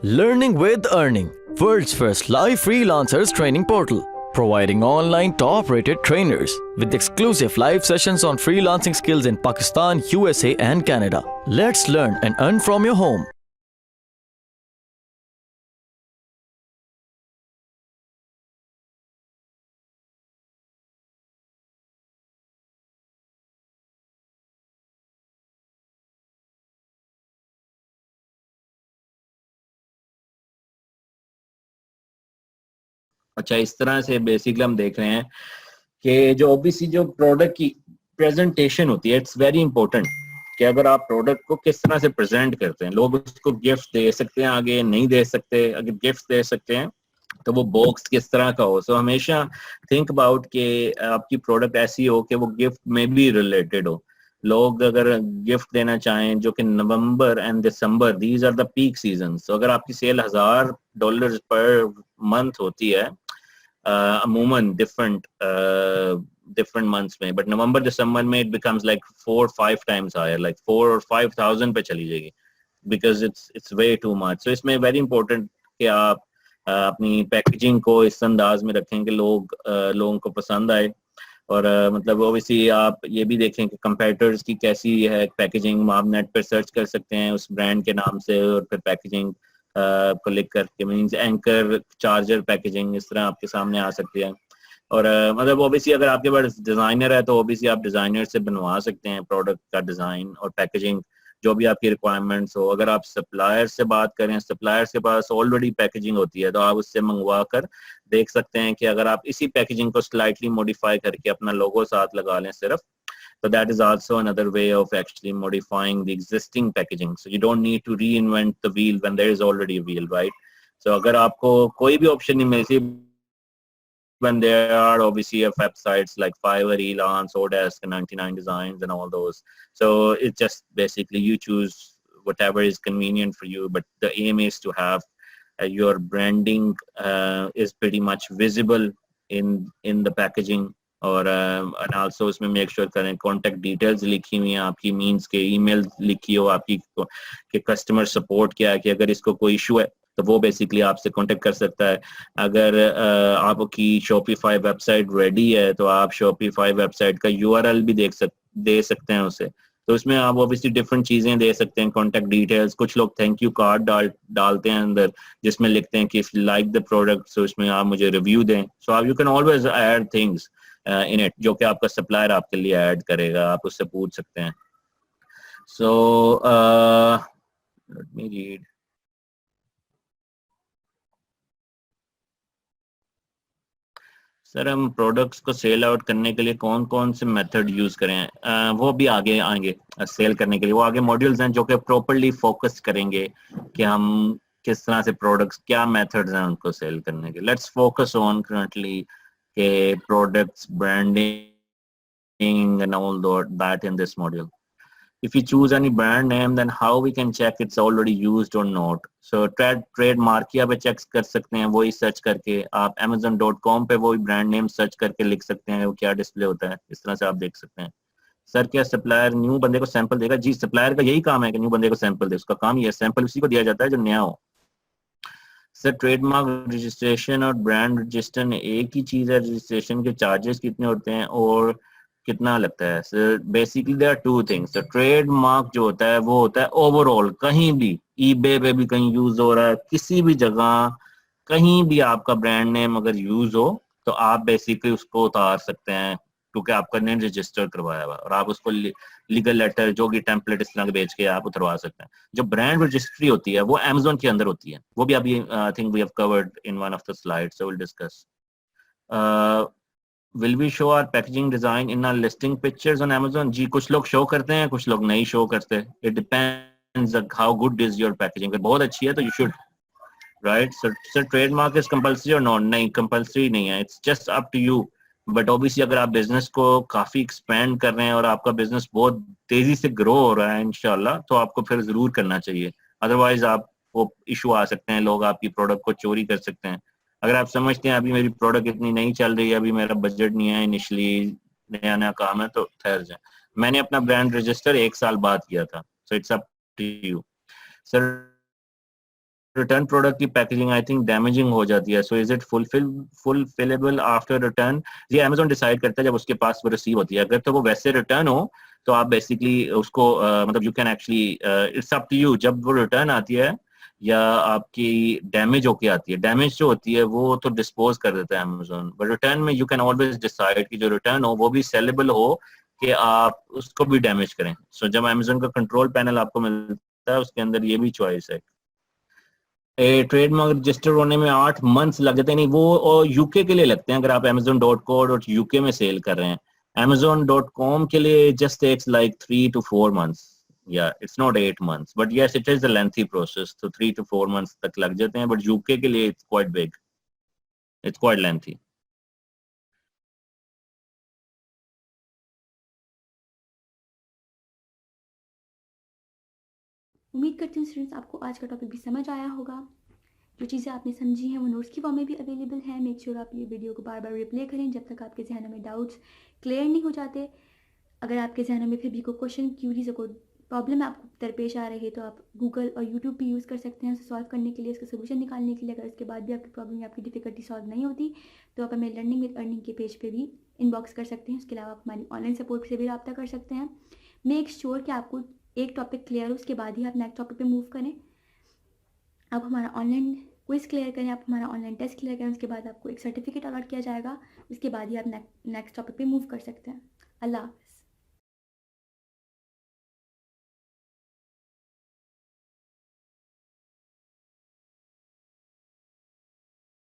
Learning with Earning, world's first live freelancers training portal, providing online top-rated trainers with exclusive live sessions on freelancing skills in Pakistan, USA and Canada. Let's learn and earn from your home. अच्छा, इस तरह से basically हम देख रहे हैं कि जो ओबीसी जो प्रोडक्ट की प्रेजेंटेशन होती है, इट्स वेरी इंपॉर्टेंट कि अगर आप प्रोडक्ट को किस तरह से प्रेजेंट करते हैं। लोग उसको गिफ्ट दे सकते हैं, आगे नहीं दे सकते। अगर गिफ्ट दे सकते हैं तो वो बॉक्स किस तरह का हो। सो हमेशा थिंक अबाउट कि आपकी प्रोडक्ट ऐसी हो कि वो गिफ्ट में भी रिलेटेड हो। लोग अगर गिफ्ट देना चाहें, जो कि November and December, these are the peak season. तो अगर आपकी सेल $1000 पर मंथ होती है अमूमन डिफरेंट मंथ्स में, बट नवंबर दिसंबर में it becomes like 4-5 times higher, like 4 और 5000 पे चली जाएगी, because it's way too much. So इसमें वेरी इंपॉर्टेंट कि आप अपनी पैकेजिंग को इस अंदाज में रखें कि लोगों को पसंद आए। और मतलब ओबियसली आप ये भी देखें कि कंपेटिटर्स की कैसी है पैकेजिंग। आप नेट पर सर्च कर सकते हैं उस ब्रांड के नाम से और फिर पैकेजिंग को लिख करके, मीन्स एंकर चार्जर पैकेजिंग इस तरह आपके सामने आ सकती है। और मतलब ओबियसली अगर आपके पास डिज़ाइनर है तो ओबियसली आप डिज़ाइनर से बनवा सकते हैं प्रोडक्ट का डिज़ाइन और पैकेजिंग, जो भी आपकी रिक्वायरमेंट्स हो। अगर आप सप्लायर से बात करें, सप्लायर के पास ऑलरेडी पैकेजिंग होती है तो आप उससे मंगवा कर देख सकते हैं कि अगर आप इसी पैकेजिंग को स्लाइटली मॉडिफाई करके अपना लोगो साथ लगा लें सिर्फ, so that is also another way of actually modifying the existing packaging. So you don't need to reinvent the wheel when there is already a wheel, right? So अगर आपको कोई भी ऑप्शन नहीं मिलती, when there are obviously websites like Fiverr, Elance, Odesk, 99 Designs and all those. So it's just basically you choose whatever is convenient for you, but the aim is to have your branding is pretty much visible in the packaging. और and also उसमें make sure करें contact details लिखी हुई हैं आपकी, means के email लिखी हो आपकी कि कस्टमर सपोर्ट क्या है, कि अगर इसको कोई इशू है तो वो बेसिकली आपसे कांटेक्ट कर सकता है। अगर आपकी शॉपिफाई वेबसाइट रेडी है तो आप शॉपिफाई वेबसाइट का यूआरएल भी दे सकते हैं उसे। तो उसमें आप ऑब्वियसली डिफरेंट चीजें दे सकते हैं, कॉन्टेक्ट डिटेल्स। कुछ लोग थैंक यू कार्ड डालते हैं अंदर जिसमें लिखते हैं कि if like the product so इसमें आप मुझे रिव्यू दें। सो आप you can always add things in it, जो कि आपका सप्लायर आपके लिए ऐड करेगा, आप उससे पूछ सकते हैं। So let me read. Sir, हम प्रोडक्ट्स को सेल आउट करने के लिए कौन कौन से मेथड यूज करें? वो भी आगे आएंगे सेल करने के लिए। वो आगे मॉड्यूल्स हैं जो कि प्रॉपर्ली फोकस करेंगे कि हम किस तरह से प्रोडक्ट्स, क्या मेथड्स हैं उनको सेल करने के। लेट्स फोकस ऑन करंटली के products branding and all that in this module. If you choose any brand name, then how we can check it's already used or not? So trademark की आप check कर सकते हैं, वही search करके आप amazon.com पे वही ब्रांड नेम सर्च करके लिख सकते हैं वो क्या डिस्प्ले होता है, इस तरह से आप देख सकते हैं। सर, क्या सप्लायर न्यू बंदे को सैंपल देगा? जी, सप्लायर का यही काम है कि न्यू बंदे को सैंपल दे। उसका काम ये है, सैंपल उसी को दिया जाता है जो नया हो। सर, ट्रेडमार्क रजिस्ट्रेशन और ब्रांड रजिस्टर एक ही चीज है? रजिस्ट्रेशन के चार्जेस कितने होते हैं और कितना लगता है? Sir, basically there are two things. Trademark जो होता है वो होता है ओवरऑल, कहीं भी ईबे पे भी कहीं यूज हो रहा है, किसी भी जगह कहीं भी आपका ब्रांड नेम अगर यूज हो तो आप बेसिकली उसको उतार सकते हैं, क्योंकि आपका नेम रजिस्टर करवाया हुआ और आप उसको लीगल लेटर जो कि टेम्पलेट इस तरह भेज के आप उतरवा सकते हैं। जो ब्रांड रजिस्ट्री होती है वो अमेज़न के अंदर होती है, वो भी अभी I think we have covered in one of the slides, so will discuss. Will we show our packaging design in our listing pictures on Amazon? जी, कुछ लोग शो करते हैं, कुछ लोग नहीं शो करते। It depends how good is your packaging. अगर बहुत अच्छी है तो you should, right? Sir, trademark is compulsory और नॉट? नहीं, कंपल्सरी नहीं है, it's just up to you. But obviously अगर आप बिजनेस को काफी एक्सपेंड कर रहे हैं और आपका बिजनेस बहुत तेजी से ग्रो हो रहा है इंशाल्लाह, तो आपको फिर जरूर करना चाहिए। अदरवाइज आपको इशू आ सकते हैं, लोग आपकी प्रोडक्ट को चोरी कर सकते हैं। अगर आप समझते हैं अभी मेरी प्रोडक्ट इतनी नहीं चल रही है, अभी मेरा बजट नहीं है, इनिशियली नया नया काम है, तो ठहर जाए। मैंने अपना ब्रांड रजिस्टर 1 साल बाद किया था, so it's up to you. Sir, return product की पैकेजिंग आई थिंक डैमेजिंग हो जाती है, so is it fulfillable after return? ये अमेजोन डिसाइड करता है जब उसके पास वो रिसीव होती है। अगर तो वो वैसे रिटर्न हो तो आप बेसिकली उसको मतलब you can actually, it's up to you, जब वो रिटर्न आती है या आपकी डैमेज होके आती है, डैमेज जो होती है वो तो डिस्पोज कर देता है अमेजोन, बट रिटर्न में यू कैन ऑलवेज डिसाइड कि जो रिटर्न हो वो भी सेलेबल हो, कि आप उसको भी डैमेज करें। सो जब अमेजोन का कंट्रोल पैनल आपको मिलता है उसके अंदर ये भी चॉइस है। ट्रेडमार्क रजिस्टर होने में 8 मंथ्स लग जाते हैं, नहीं वो यूके के लिए लगते हैं, अगर आप amazon.co और यूके में सेल कर रहे हैं। amazon.com के लिए just takes like 3 to 4 months, या it's not 8 months, but yes it is the lengthy process, तो 3 to 4 months तक लग जाते हैं, बट यूके के लिए it's quite big, it's quite lengthy. उम्मीद करती हूँ स्टूडेंट्स आपको आज का टॉपिक भी समझ आया होगा। जो चीज़ें आपने समझी हैं वो नोट्स की फॉर्म में भी अवेलेबल है। मेक श्योर आप ये वीडियो को बार बार रिप्ले करें जब तक आपके जहनों में डाउट्स क्लियर नहीं हो जाते। अगर आपके जहनों में फिर भी कोई क्वेश्चन, क्यूरीज और कोई प्रॉब्लम आपको दरपेश आ रही है तो आप गूगल और यूट्यूब भी यूज़ कर सकते हैं उसे सॉल्व करने के लिए, उसका सोल्यूशन निकालने के लिए। अगर उसके बाद भी आपकी प्रॉब्लम या आपकी डिफिकल्टी सॉल्व नहीं होती तो आप हमें लर्निंग विद अर्निंग के पेज पे भी इनबॉक्स कर सकते हैं। उसके अलावा आप हमारी ऑनलाइन सपोर्ट से भी रब्ता कर सकते हैं। मेक श्योर कि आपको एक टॉपिक क्लियर हो, उसके बाद ही आप नेक्स्ट टॉपिक पे मूव करें। आप हमारा ऑनलाइन क्विज क्लियर करें, आप हमारा ऑनलाइन टेस्ट क्लियर करें, उसके बाद आपको एक सर्टिफिकेट अलॉट किया जाएगा। उसके बाद ही आप नेक्स्ट टॉपिक पे मूव कर सकते हैं। अल्लाह हाफ़िज़।